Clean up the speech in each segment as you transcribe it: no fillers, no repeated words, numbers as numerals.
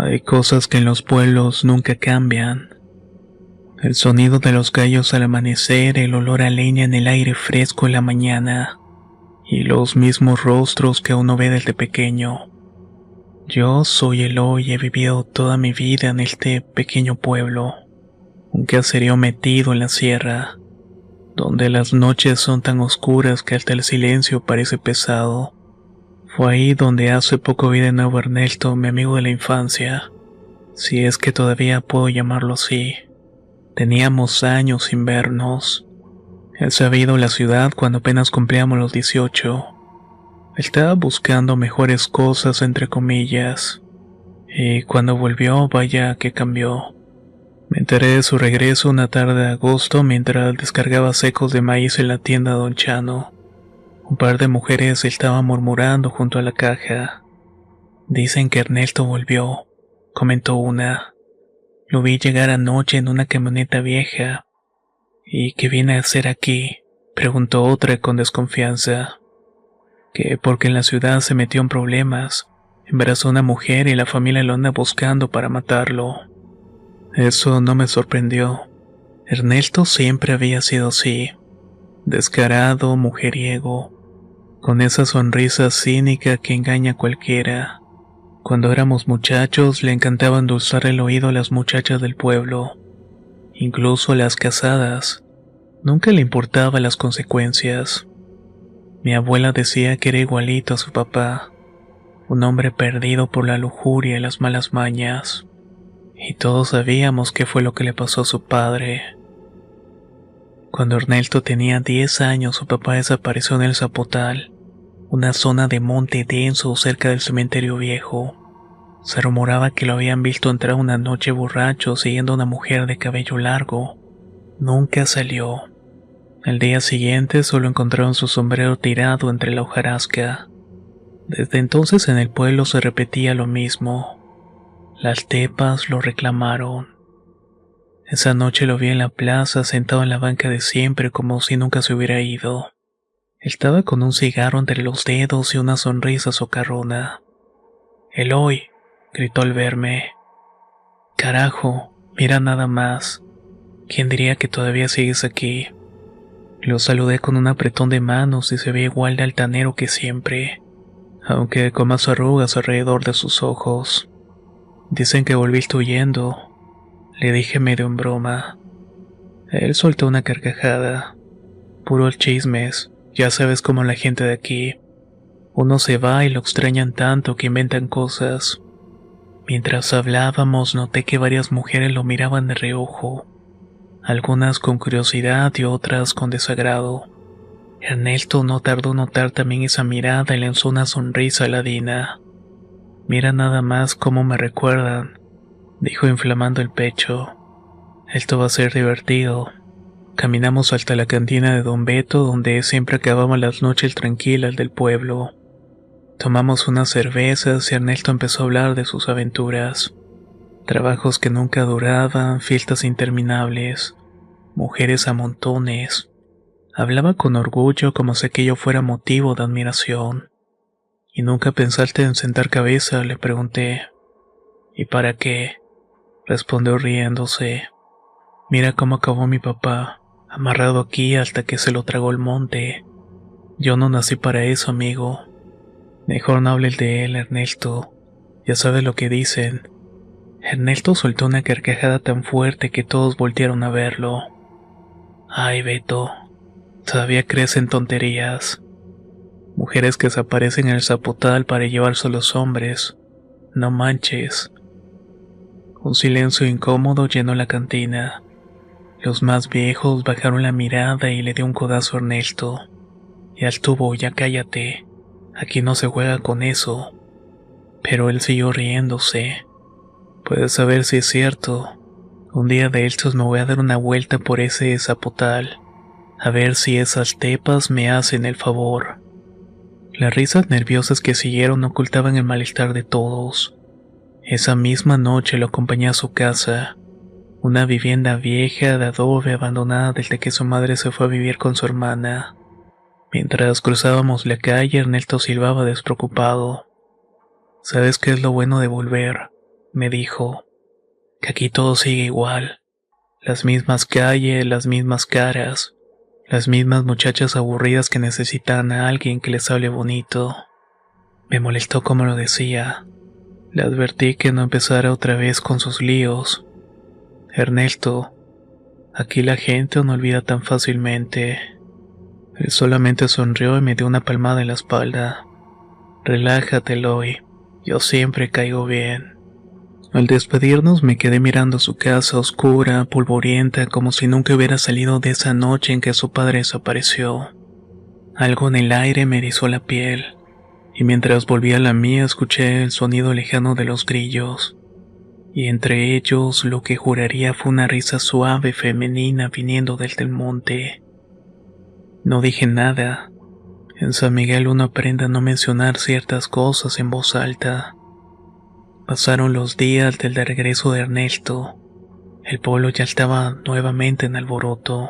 Hay cosas que en los pueblos nunca cambian. El sonido de los gallos al amanecer, el olor a leña en el aire fresco en la mañana, y los mismos rostros que uno ve desde pequeño. Yo soy Eloy y he vivido toda mi vida en este pequeño pueblo, un caserío metido en la sierra, donde las noches son tan oscuras que hasta el silencio parece pesado. Fue ahí donde hace poco vi de nuevo a Ernesto, mi amigo de la infancia, si es que todavía puedo llamarlo así. Teníamos años sin vernos. Él se había ido a la ciudad cuando apenas cumplíamos los 18. Estaba buscando mejores cosas, entre comillas. Y cuando volvió, vaya que cambió. Me enteré de su regreso una tarde de agosto mientras descargaba secos de maíz en la tienda Don Chano. Un par de mujeres estaban murmurando junto a la caja. Dicen que Ernesto volvió, comentó una. Lo vi llegar anoche en una camioneta vieja. ¿Y qué viene a hacer aquí?, preguntó otra con desconfianza. Que porque en la ciudad se metió en problemas, embarazó a una mujer y la familia lo anda buscando para matarlo. Eso no me sorprendió. Ernesto siempre había sido así, descarado, mujeriego, con esa sonrisa cínica que engaña a cualquiera. Cuando éramos muchachos le encantaba endulzar el oído a las muchachas del pueblo, incluso a las casadas. Nunca le importaban las consecuencias. Mi abuela decía que era igualito a su papá, un hombre perdido por la lujuria y las malas mañas. Y todos sabíamos qué fue lo que le pasó a su padre. Cuando Ernesto tenía 10 años, su papá desapareció en el Zapotal, una zona de monte denso cerca del cementerio viejo. Se rumoraba que lo habían visto entrar una noche borracho siguiendo a una mujer de cabello largo. Nunca salió. Al día siguiente solo encontraron su sombrero tirado entre la hojarasca. Desde entonces en el pueblo se repetía lo mismo. Las tepas lo reclamaron. Esa noche lo vi en la plaza sentado en la banca de siempre como si nunca se hubiera ido. Estaba con un cigarro entre los dedos y una sonrisa socarrona. «Eloy», gritó al verme. «Carajo, mira nada más. ¿Quién diría que todavía sigues aquí?» Lo saludé con un apretón de manos y se veía igual de altanero que siempre, aunque con más arrugas alrededor de sus ojos. «Dicen que volviste huyendo», le dije medio en broma. Él soltó una carcajada. «Puros chismes, ya sabes cómo la gente de aquí. Uno se va y lo extrañan tanto que inventan cosas». Mientras hablábamos noté que varias mujeres lo miraban de reojo, algunas con curiosidad y otras con desagrado. Ernesto no tardó en notar también esa mirada y lanzó una sonrisa ladina. «Mira nada más cómo me recuerdan», dijo inflamando el pecho. «Esto va a ser divertido». Caminamos hasta la cantina de Don Beto, donde siempre acababan las noches tranquilas del pueblo. Tomamos unas cervezas y Ernesto empezó a hablar de sus aventuras. Trabajos que nunca duraban, fiestas interminables, mujeres a montones. Hablaba con orgullo como si aquello fuera motivo de admiración. «¿Y nunca pensaste en sentar cabeza?», le pregunté. «¿Y para qué?», respondió riéndose. «Mira cómo acabó mi papá, amarrado aquí hasta que se lo tragó el monte. Yo no nací para eso, amigo. Mejor no hables de él, Ernesto. Ya sabes lo que dicen». Ernesto soltó una carcajada tan fuerte que todos voltearon a verlo. «Ay, Beto, todavía crees en tonterías. Mujeres que desaparecen en el Zapotal para llevarse a los hombres. No manches». Un silencio incómodo llenó la cantina. Los más viejos bajaron la mirada y le dio un codazo a Ernesto. «Ya estuvo, ya cállate. Aquí no se juega con eso». Pero él siguió riéndose. «Puedes saber si es cierto. Un día de estos me voy a dar una vuelta por ese Zapotal, a ver si esas tepas me hacen el favor». Las risas nerviosas que siguieron ocultaban el malestar de todos. Esa misma noche lo acompañé a su casa, una vivienda vieja de adobe abandonada desde que su madre se fue a vivir con su hermana. Mientras cruzábamos la calle, Ernesto silbaba despreocupado. «¿Sabes qué es lo bueno de volver?», me dijo, que aquí todo sigue igual. Las mismas calles, las mismas caras, las mismas muchachas aburridas que necesitan a alguien que les hable bonito. Me molestó como lo decía. Le advertí que no empezara otra vez con sus líos. Ernesto, aquí la gente no olvida tan fácilmente. Él solamente sonrió y me dio una palmada en la espalda. Relájate, Eloy. Yo siempre caigo bien. Al despedirnos me quedé mirando su casa oscura, polvorienta, como si nunca hubiera salido de esa noche en que su padre desapareció. Algo en el aire me erizó la piel, y mientras volvía a la mía escuché el sonido lejano de los grillos, y entre ellos lo que juraría fue una risa suave femenina viniendo desde el monte. No dije nada. En San Miguel uno aprende a no mencionar ciertas cosas en voz alta. Pasaron los días del regreso de Ernesto. El pueblo ya estaba nuevamente en alboroto.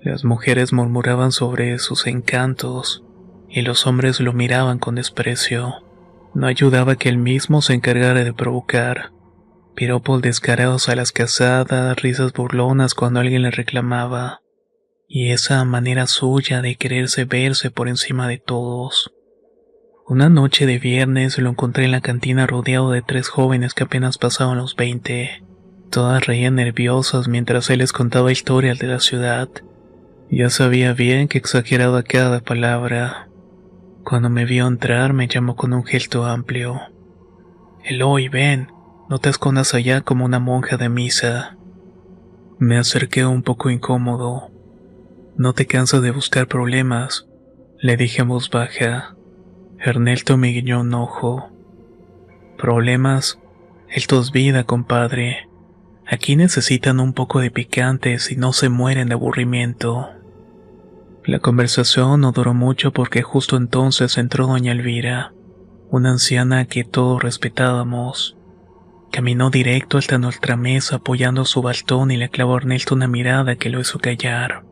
Las mujeres murmuraban sobre sus encantos y los hombres lo miraban con desprecio. No ayudaba que él mismo se encargara de provocar. Piropos descarados a las casadas, risas burlonas cuando alguien le reclamaba, y esa manera suya de quererse verse por encima de todos. Una noche de viernes lo encontré en la cantina rodeado de 3 jóvenes que apenas pasaban los 20. Todas reían nerviosas mientras él les contaba historias de la ciudad. Ya sabía bien que exageraba cada palabra. Cuando me vio entrar me llamó con un gesto amplio. Eloy, ven, no te escondas allá como una monja de misa. Me acerqué un poco incómodo. No te cansas de buscar problemas, le dije en voz baja. Ernesto me guiñó un ojo. Problemas, esto es vida, compadre. Aquí necesitan un poco de picante si no se mueren de aburrimiento. La conversación no duró mucho porque justo entonces entró doña Elvira, una anciana que todos respetábamos. Caminó directo hasta nuestra mesa apoyando su bastón y le clavó a Ernesto una mirada que lo hizo callar.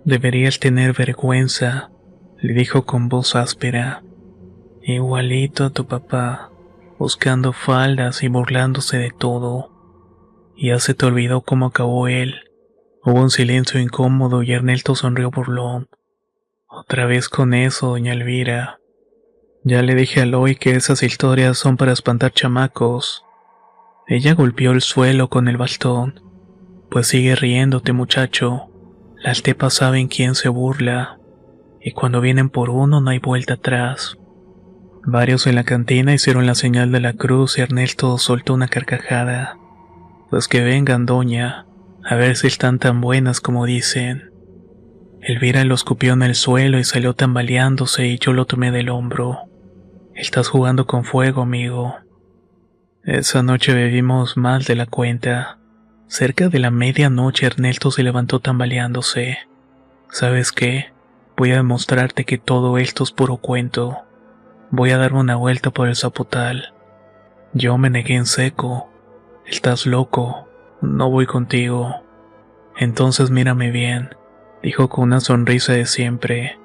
Deberías tener vergüenza, le dijo con voz áspera. Igualito a tu papá, buscando faldas y burlándose de todo. Ya se te olvidó cómo acabó él. Hubo un silencio incómodo y Ernesto sonrió burlón. Otra vez con eso, doña Elvira. Ya le dije a Eloy que esas historias son para espantar chamacos. Ella golpeó el suelo con el bastón. Pues sigue riéndote, muchacho. Las tepas saben quién se burla. Y cuando vienen por uno no hay vuelta atrás. Varios en la cantina hicieron la señal de la cruz y Ernesto soltó una carcajada. Pues que vengan, doña, a ver si están tan buenas como dicen. Elvira lo escupió en el suelo y salió tambaleándose y yo lo tomé del hombro. Estás jugando con fuego, amigo. Esa noche bebimos más de la cuenta. Cerca de la medianoche Ernesto se levantó tambaleándose. ¿Sabes qué? Voy a demostrarte que todo esto es puro cuento. Voy a darme una vuelta por el zapotal. Yo me negué en seco. Estás loco. No voy contigo. Entonces mírame bien, dijo con una sonrisa de siempre,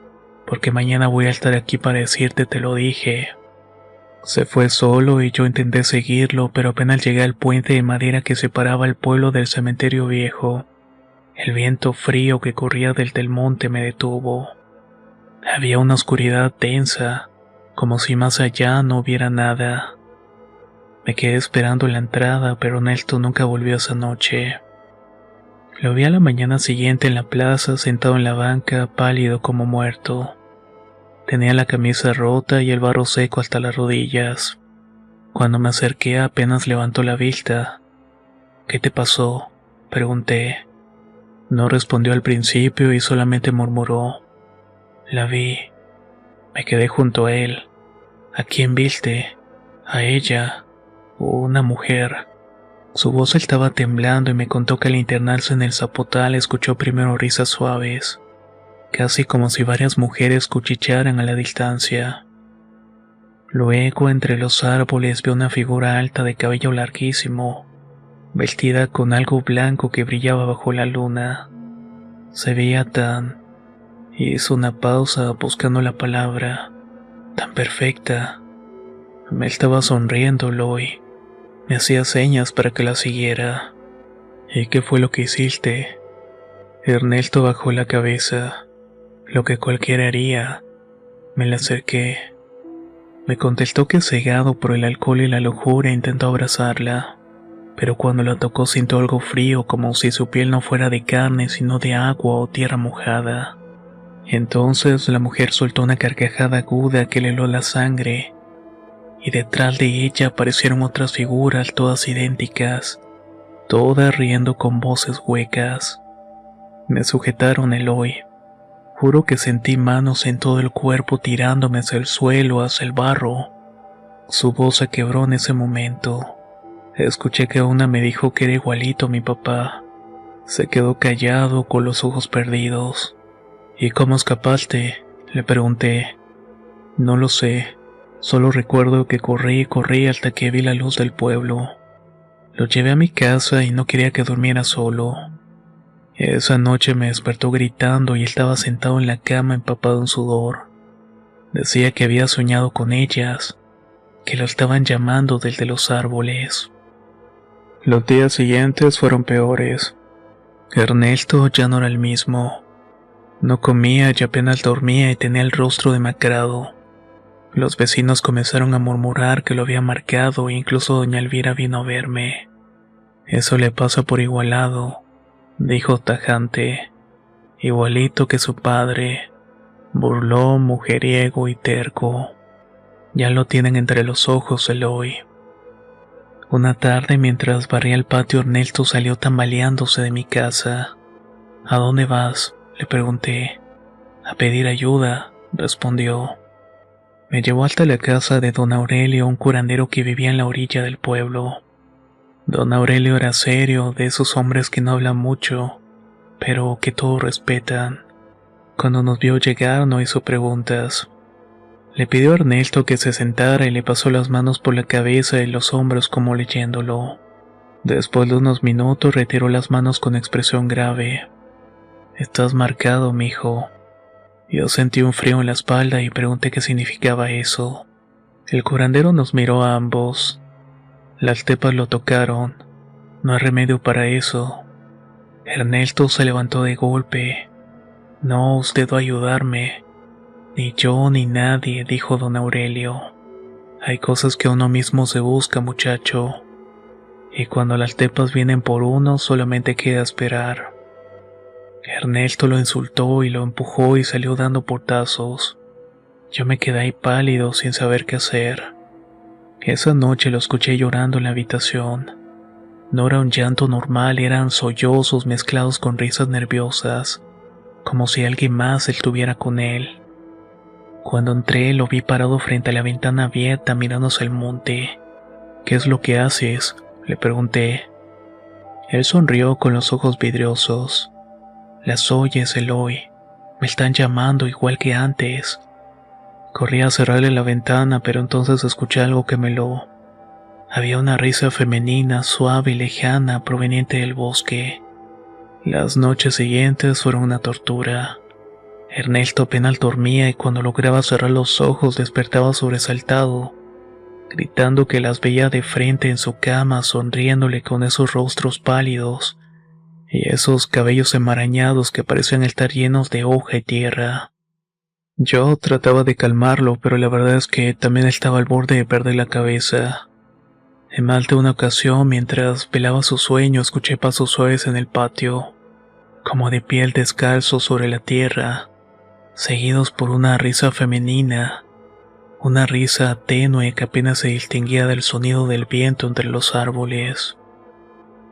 porque mañana voy a estar aquí para decirte te lo dije. Se fue solo y yo intenté seguirlo, pero apenas llegué al puente de madera que separaba el pueblo del cementerio viejo, el viento frío que corría del monte me detuvo. Había una oscuridad densa, como si más allá no hubiera nada. Me quedé esperando en la entrada, pero Nelson nunca volvió esa noche. Lo vi a la mañana siguiente en la plaza, sentado en la banca, pálido como muerto. Tenía la camisa rota y el barro seco hasta las rodillas. Cuando me acerqué apenas levantó la vista. ¿Qué te pasó?, pregunté. No respondió al principio y solamente murmuró. La vi. Me quedé junto a él. ¿A quién viste? A ella. Una mujer. Su voz estaba temblando y me contó que al internarse en el zapotal escuchó primero risas suaves, casi como si varias mujeres cuchichearan a la distancia. Luego, entre los árboles, vio una figura alta de cabello larguísimo, vestida con algo blanco que brillaba bajo la luna. Se veía tan... Hizo una pausa buscando la palabra. Tan perfecta. Me estaba sonriendo, Loy. Me hacía señas para que la siguiera. ¿Y qué fue lo que hiciste? Ernesto bajó la cabeza. Lo que cualquiera haría. Me le acerqué. Me contestó que cegado por el alcohol y la lujuria intentó abrazarla, pero cuando la tocó sintió algo frío, como si su piel no fuera de carne sino de agua o tierra mojada. Entonces la mujer soltó una carcajada aguda que le heló la sangre, y detrás de ella aparecieron otras figuras todas idénticas, todas riendo con voces huecas. Me sujetaron el hoy. Juro que sentí manos en todo el cuerpo tirándome hacia el suelo, hacia el barro. Su voz se quebró en ese momento. Escuché que una me dijo que era igualito a mi papá. Se quedó callado con los ojos perdidos. ¿Y cómo escapaste?, le pregunté. No lo sé, solo recuerdo que corrí y corrí hasta que vi la luz del pueblo. Lo llevé a mi casa y no quería que durmiera solo. Esa noche me despertó gritando y estaba sentado en la cama empapado en sudor. Decía que había soñado con ellas, que lo estaban llamando desde los árboles. Los días siguientes fueron peores. Ernesto ya no era el mismo. No comía y apenas dormía y tenía el rostro demacrado. Los vecinos comenzaron a murmurar que lo había marcado e incluso doña Elvira vino a verme. Eso le pasa por igualado, dijo tajante, igualito que su padre, burlón, mujeriego y terco. Ya lo tienen entre los ojos, Eloy. Una tarde, mientras barría el patio, Ernesto salió tambaleándose de mi casa. ¿A dónde vas?, le pregunté. A pedir ayuda, respondió. Me llevó hasta la casa de don Aurelio, un curandero que vivía en la orilla del pueblo. Don Aurelio era serio, de esos hombres que no hablan mucho, pero que todos respetan. Cuando nos vio llegar no hizo preguntas. Le pidió a Ernesto que se sentara y le pasó las manos por la cabeza y los hombros como leyéndolo. Después de unos minutos retiró las manos con expresión grave. Estás marcado, mijo. Yo sentí un frío en la espalda y pregunté qué significaba eso. El curandero nos miró a ambos. Las tepas lo tocaron. No hay remedio para eso. Ernesto se levantó de golpe. No, usted va a ayudarme. Ni yo ni nadie, dijo don Aurelio. Hay cosas que uno mismo se busca, muchacho. Y cuando las tepas vienen por uno, solamente queda esperar. Ernesto lo insultó y lo empujó y salió dando portazos. Yo me quedé ahí pálido sin saber qué hacer. Esa noche lo escuché llorando en la habitación. No era un llanto normal, eran sollozos mezclados con risas nerviosas, como si alguien más estuviera con él. Cuando entré lo vi parado frente a la ventana abierta mirándose el monte. ¿Qué es lo que haces?, le pregunté. Él sonrió con los ojos vidriosos. Las oyes, Eloy. Me están llamando igual que antes. Corrí a cerrarle la ventana, pero entonces escuché algo que me heló. Había una risa femenina, suave y lejana, proveniente del bosque. Las noches siguientes fueron una tortura. Ernesto apenas dormía y cuando lograba cerrar los ojos despertaba sobresaltado, gritando que las veía de frente en su cama, sonriéndole con esos rostros pálidos y esos cabellos enmarañados que parecían estar llenos de hoja y tierra. Yo trataba de calmarlo, pero la verdad es que también estaba al borde de perder la cabeza. En más de una ocasión, mientras velaba su sueño, escuché pasos suaves en el patio, como de piel descalzo sobre la tierra, seguidos por una risa femenina, una risa tenue que apenas se distinguía del sonido del viento entre los árboles.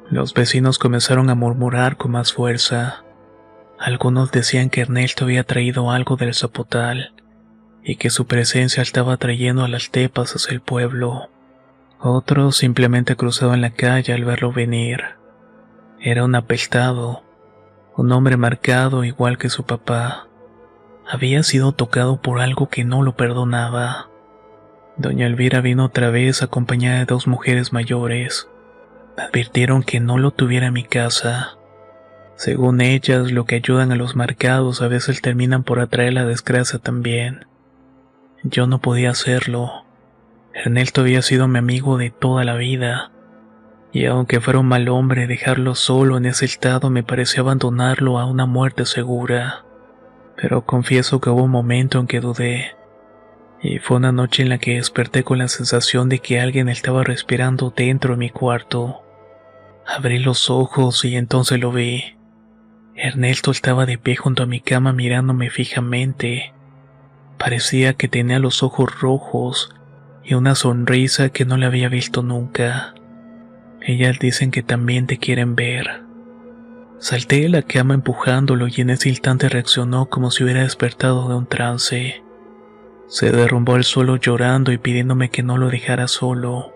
Los vecinos comenzaron a murmurar con más fuerza. Algunos decían que Ernesto había traído algo del zapotal y que su presencia estaba trayendo a las tepas hacia el pueblo. Otros simplemente cruzaban la calle al verlo venir. Era un apestado, un hombre marcado igual que su papá. Había sido tocado por algo que no lo perdonaba. Doña Elvira vino otra vez acompañada de dos mujeres mayores. Me advirtieron que no lo tuviera en mi casa. Según ellas, lo que ayudan a los marcados a veces terminan por atraer la desgracia también. Yo no podía hacerlo. Ernelto había sido mi amigo de toda la vida, y aunque fuera un mal hombre, dejarlo solo en ese estado me parecía abandonarlo a una muerte segura. Pero confieso que hubo un momento en que dudé, y fue una noche en la que desperté con la sensación de que alguien estaba respirando dentro de mi cuarto. Abrí los ojos y entonces lo vi. Ernesto estaba de pie junto a mi cama mirándome fijamente. Parecía que tenía los ojos rojos y una sonrisa que no le había visto nunca. Ellas dicen que también te quieren ver. Salté de la cama empujándolo y en ese instante reaccionó como si hubiera despertado de un trance. Se derrumbó al suelo llorando y pidiéndome que no lo dejara solo.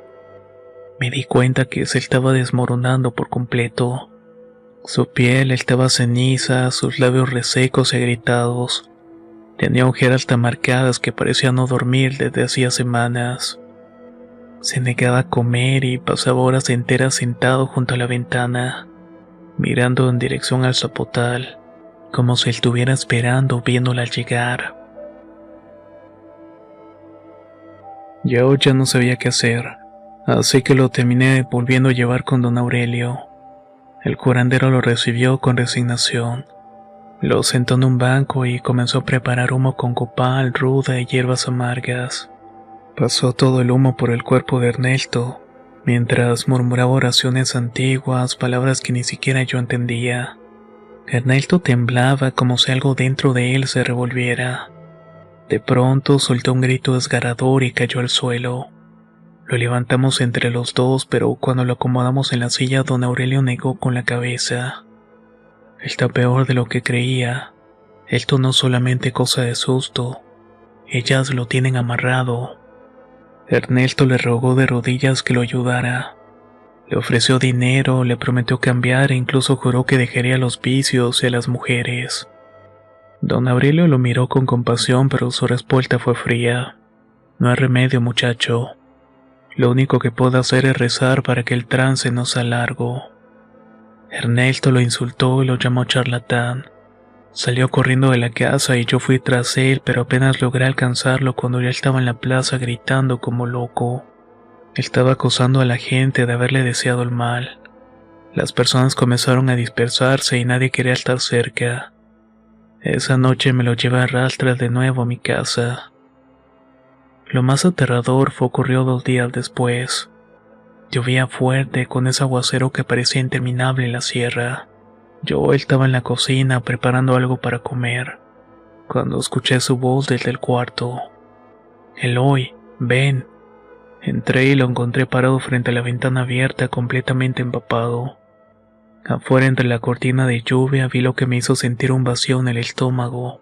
Me di cuenta que se estaba desmoronando por completo. Su piel estaba ceniza, sus labios resecos y agrietados. Tenía ojeras tan marcadas que parecía no dormir desde hacía semanas. Se negaba a comer y pasaba horas enteras sentado junto a la ventana, mirando en dirección al zapotal, como si estuviera esperando viéndola llegar. Yo ya no sabía qué hacer, así que lo terminé volviendo a llevar con don Aurelio. El curandero lo recibió con resignación. Lo sentó en un banco y comenzó a preparar humo con copal, ruda y hierbas amargas. Pasó todo el humo por el cuerpo de Ernesto, mientras murmuraba oraciones antiguas, palabras que ni siquiera yo entendía. Ernesto temblaba como si algo dentro de él se revolviera. De pronto soltó un grito desgarrador y cayó al suelo. Lo levantamos entre los dos, pero cuando lo acomodamos en la silla, don Aurelio negó con la cabeza. Está peor de lo que creía. Esto no es solamente cosa de susto. Ellas lo tienen amarrado. Ernesto le rogó de rodillas que lo ayudara. Le ofreció dinero, le prometió cambiar e incluso juró que dejaría los vicios y a las mujeres. Don Aurelio lo miró con compasión, pero su respuesta fue fría. No hay remedio, muchacho. Lo único que puedo hacer es rezar para que el trance no sea largo. Ernesto lo insultó y lo llamó charlatán. Salió corriendo de la casa y yo fui tras él, pero apenas logré alcanzarlo cuando ya estaba en la plaza gritando como loco. Estaba acusando a la gente de haberle deseado el mal. Las personas comenzaron a dispersarse y nadie quería estar cerca. Esa noche me lo llevé a rastras de nuevo a mi casa. Lo más aterrador ocurrió 2 días después. Llovía fuerte con ese aguacero que parecía interminable en la sierra. Yo estaba en la cocina preparando algo para comer, cuando escuché su voz desde el cuarto. Eloy, ven. Entré y lo encontré parado frente a la ventana abierta, completamente empapado. Afuera entre la cortina de lluvia vi lo que me hizo sentir un vacío en el estómago.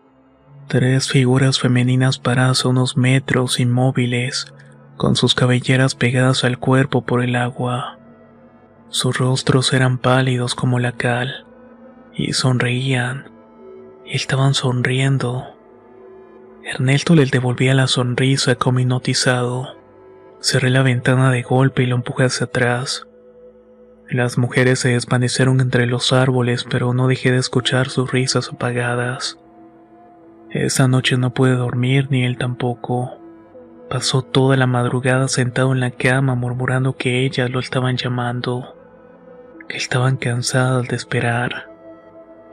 3 figuras femeninas paradas a unos metros, inmóviles, con sus cabelleras pegadas al cuerpo por el agua. Sus rostros eran pálidos como la cal, y sonreían, y estaban sonriendo. Ernesto les devolvía la sonrisa como hipnotizado. Cerré la ventana de golpe y lo empujé hacia atrás. Las mujeres se desvanecieron entre los árboles, pero no dejé de escuchar sus risas apagadas. Esa noche no pude dormir, ni él tampoco. Pasó toda la madrugada sentado en la cama murmurando que ellas lo estaban llamando, que estaban cansadas de esperar.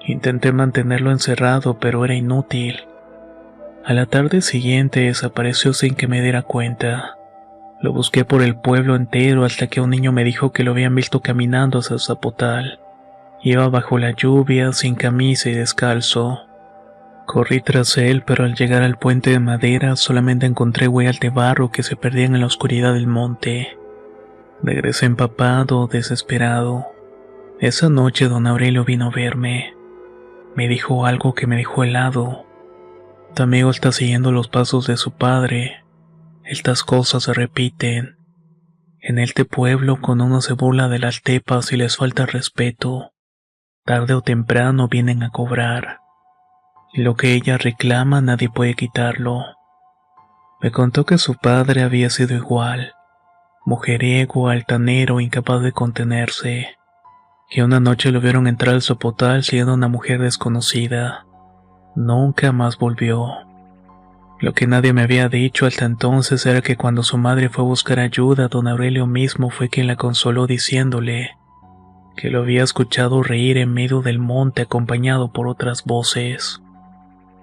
Intenté mantenerlo encerrado, pero era inútil. A la tarde siguiente desapareció sin que me diera cuenta. Lo busqué por el pueblo entero hasta que un niño me dijo que lo habían visto caminando hacia el zapotal. Iba bajo la lluvia, sin camisa y descalzo. Corrí tras él, pero al llegar al puente de madera solamente encontré huellas de barro que se perdían en la oscuridad del monte. Regresé empapado, desesperado. Esa noche don Aurelio vino a verme. Me dijo algo que me dejó helado. Tu amigo está siguiendo los pasos de su padre. Estas cosas se repiten. En este pueblo cuando uno se burla de las tepas y les falta respeto, tarde o temprano vienen a cobrar. Y lo que ella reclama nadie puede quitarlo. Me contó que su padre había sido igual, mujeriego, altanero, incapaz de contenerse, que una noche lo vieron entrar al zapotal siendo una mujer desconocida. Nunca más volvió. Lo que nadie me había dicho hasta entonces era que cuando su madre fue a buscar ayuda, don Aurelio mismo fue quien la consoló diciéndole que lo había escuchado reír en medio del monte acompañado por otras voces.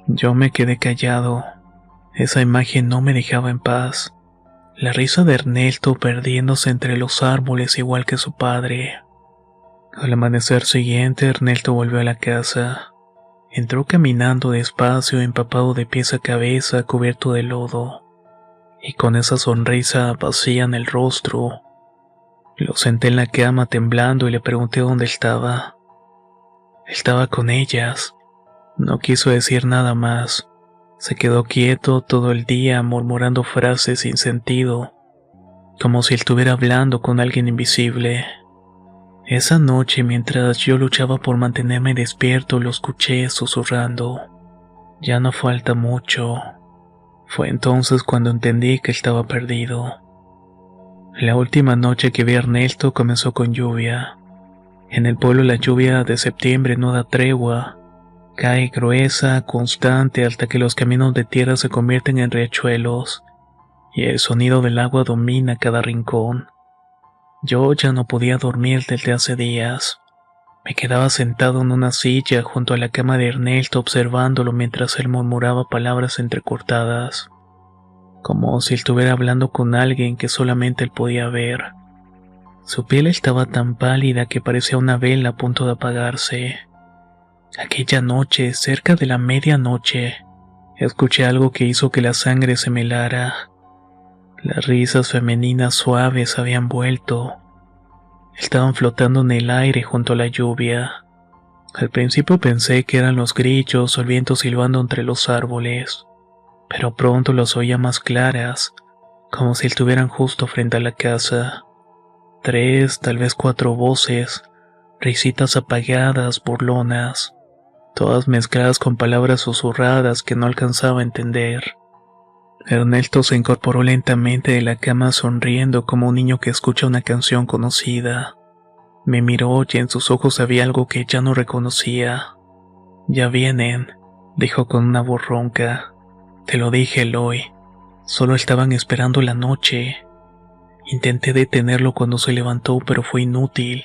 Yo me quedé callado. Esa imagen no me dejaba en paz. La risa de Ernesto perdiéndose entre los árboles igual que su padre. Al amanecer siguiente, Ernesto volvió a la casa. Entró caminando despacio, empapado de pies a cabeza, cubierto de lodo, y con esa sonrisa vacía en el rostro. Lo senté en la cama temblando y le pregunté dónde estaba. Estaba con ellas. No quiso decir nada más. Se quedó quieto todo el día murmurando frases sin sentido, como si estuviera hablando con alguien invisible. Esa noche, mientras yo luchaba por mantenerme despierto, lo escuché susurrando. Ya no falta mucho. Fue entonces cuando entendí que estaba perdido. La última noche que vi a Ernesto comenzó con lluvia. En el pueblo la lluvia de septiembre no da tregua. Cae gruesa, constante, hasta que los caminos de tierra se convierten en riachuelos, y el sonido del agua domina cada rincón. Yo ya no podía dormir desde hace días. Me quedaba sentado en una silla junto a la cama de Ernesto observándolo mientras él murmuraba palabras entrecortadas, como si estuviera hablando con alguien que solamente él podía ver. Su piel estaba tan pálida que parecía una vela a punto de apagarse. Aquella noche, cerca de la medianoche, escuché algo que hizo que la sangre se me helara. Las risas femeninas suaves habían vuelto. Estaban flotando en el aire junto a la lluvia. Al principio pensé que eran los grillos o el viento silbando entre los árboles, pero pronto las oía más claras, como si estuvieran justo frente a la casa. 3, tal vez 4 voces, risitas apagadas, burlonas, todas mezcladas con palabras susurradas que no alcanzaba a entender. Ernesto se incorporó lentamente de la cama sonriendo como un niño que escucha una canción conocida. Me miró y en sus ojos había algo que ya no reconocía. Ya vienen, dijo con una voz ronca. Te lo dije, Eloy. Solo estaban esperando la noche. Intenté detenerlo cuando se levantó, pero fue inútil.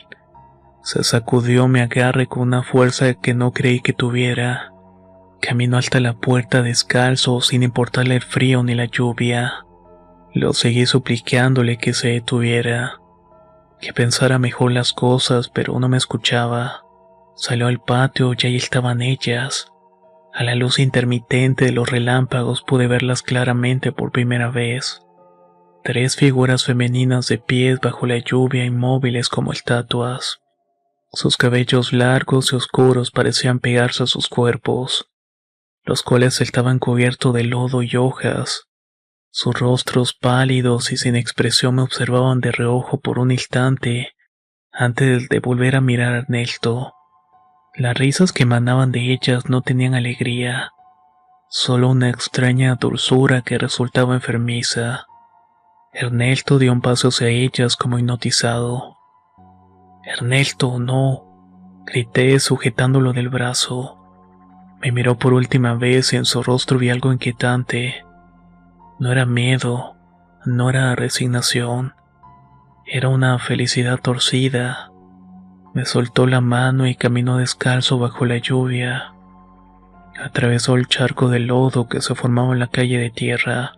Se sacudió mi agarre con una fuerza que no creí que tuviera. Caminó hasta la puerta descalzo, sin importarle el frío ni la lluvia. Lo seguí suplicándole que se detuviera, que pensara mejor las cosas, pero no me escuchaba. Salió al patio y ahí estaban ellas. A la luz intermitente de los relámpagos pude verlas claramente por primera vez. 3 figuras femeninas de pies bajo la lluvia, inmóviles como estatuas. Sus cabellos largos y oscuros parecían pegarse a sus cuerpos, los cuales estaban cubiertos de lodo y hojas. Sus rostros pálidos y sin expresión me observaban de reojo por un instante, antes de volver a mirar a Ernesto. Las risas que emanaban de ellas no tenían alegría, solo una extraña dulzura que resultaba enfermiza. Ernesto dio un paso hacia ellas como hipnotizado. «Ernesto, no», grité sujetándolo del brazo. Me miró por última vez y en su rostro vi algo inquietante. No era miedo, no era resignación, era una felicidad torcida. Me soltó la mano y caminó descalzo bajo la lluvia. Atravesó el charco de lodo que se formaba en la calle de tierra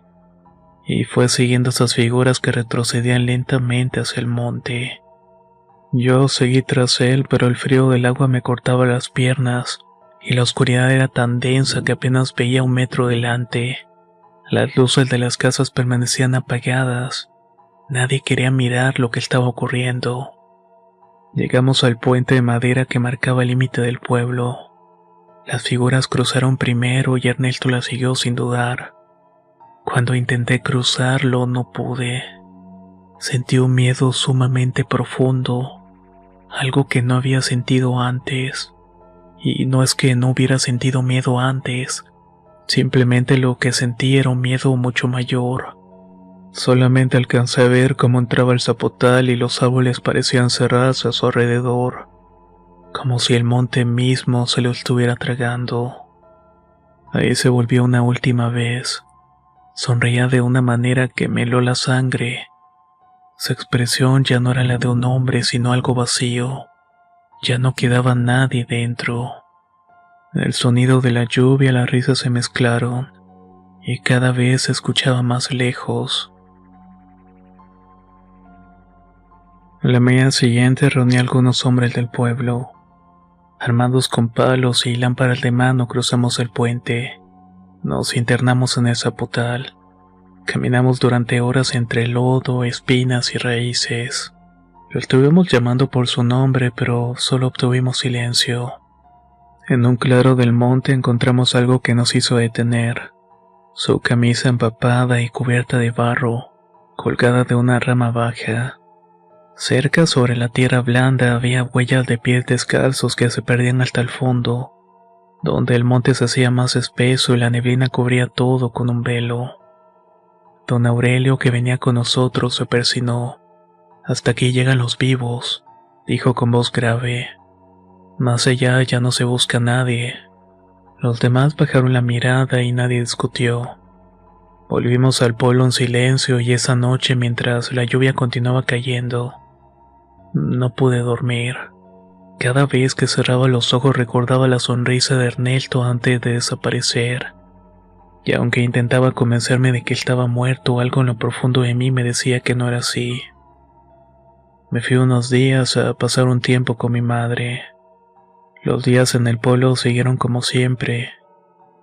y fue siguiendo esas figuras que retrocedían lentamente hacia el monte. Yo seguí tras él, pero el frío del agua me cortaba las piernas y la oscuridad era tan densa que apenas veía 1 metro delante. Las luces de las casas permanecían apagadas. Nadie quería mirar lo que estaba ocurriendo. Llegamos al puente de madera que marcaba el límite del pueblo. Las figuras cruzaron primero y Ernesto las siguió sin dudar. Cuando intenté cruzarlo no pude. Sentí un miedo sumamente profundo, algo que no había sentido antes. Y no es que no hubiera sentido miedo antes, simplemente lo que sentí era un miedo mucho mayor. Solamente alcancé a ver cómo entraba el zapotal y los árboles parecían cerrarse a su alrededor, como si el monte mismo se lo estuviera tragando. Ahí se volvió una última vez. Sonreía de una manera que me heló la sangre. Su expresión ya no era la de un hombre, sino algo vacío. Ya no quedaba nadie dentro. El sonido de la lluvia y las risas se mezclaron, y cada vez se escuchaba más lejos. La mañana siguiente reuní a algunos hombres del pueblo. Armados con palos y lámparas de mano cruzamos el puente. Nos internamos en el zapotal. Caminamos durante horas entre lodo, espinas y raíces. Lo estuvimos llamando por su nombre, pero solo obtuvimos silencio. En un claro del monte encontramos algo que nos hizo detener. Su camisa empapada y cubierta de barro, colgada de una rama baja. Cerca, sobre la tierra blanda, había huellas de pies descalzos que se perdían hasta el fondo, donde el monte se hacía más espeso y la neblina cubría todo con un velo. Don Aurelio, que venía con nosotros, se persinó. «Hasta aquí llegan los vivos», dijo con voz grave. «Más allá ya no se busca a nadie». Los demás bajaron la mirada y nadie discutió. Volvimos al pueblo en silencio y esa noche, mientras la lluvia continuaba cayendo, no pude dormir. Cada vez que cerraba los ojos recordaba la sonrisa de Ernesto antes de desaparecer. Y aunque intentaba convencerme de que estaba muerto, algo en lo profundo de mí me decía que no era así. Me fui unos días a pasar un tiempo con mi madre. Los días en el pueblo siguieron como siempre.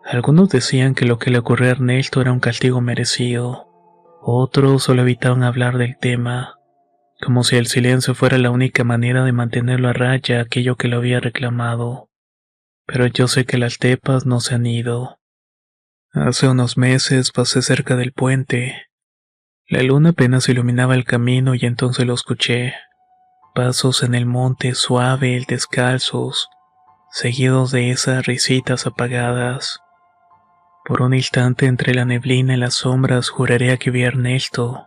Algunos decían que lo que le ocurrió a Ernesto era un castigo merecido. Otros solo evitaban hablar del tema, como si el silencio fuera la única manera de mantenerlo a raya aquello que lo había reclamado. Pero yo sé que las tepas no se han ido. Hace unos meses pasé cerca del puente. La luna apenas iluminaba el camino y entonces lo escuché. Pasos en el monte suaves, descalzos, seguidos de esas risitas apagadas. Por un instante entre la neblina y las sombras juraría que vi a Ernesto,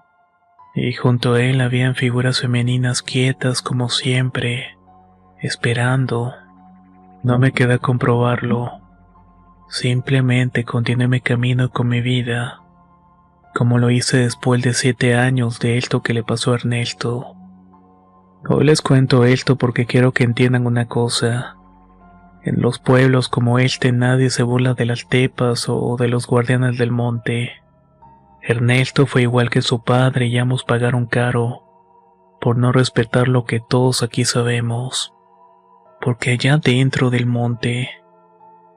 y junto a él habían figuras femeninas quietas como siempre, esperando. No me queda comprobarlo. Simplemente continué mi camino con mi vida, como lo hice después de 7 años de esto que le pasó a Ernesto. Hoy les cuento esto porque quiero que entiendan una cosa. En los pueblos como este nadie se burla de las tepas o de los guardianes del monte. Ernesto fue igual que su padre y ambos pagaron caro por no respetar lo que todos aquí sabemos. Porque allá dentro del monte,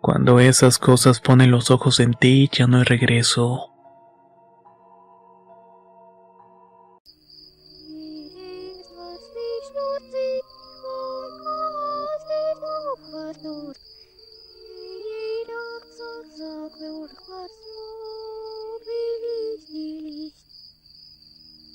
cuando esas cosas ponen los ojos en ti, ya no hay regreso.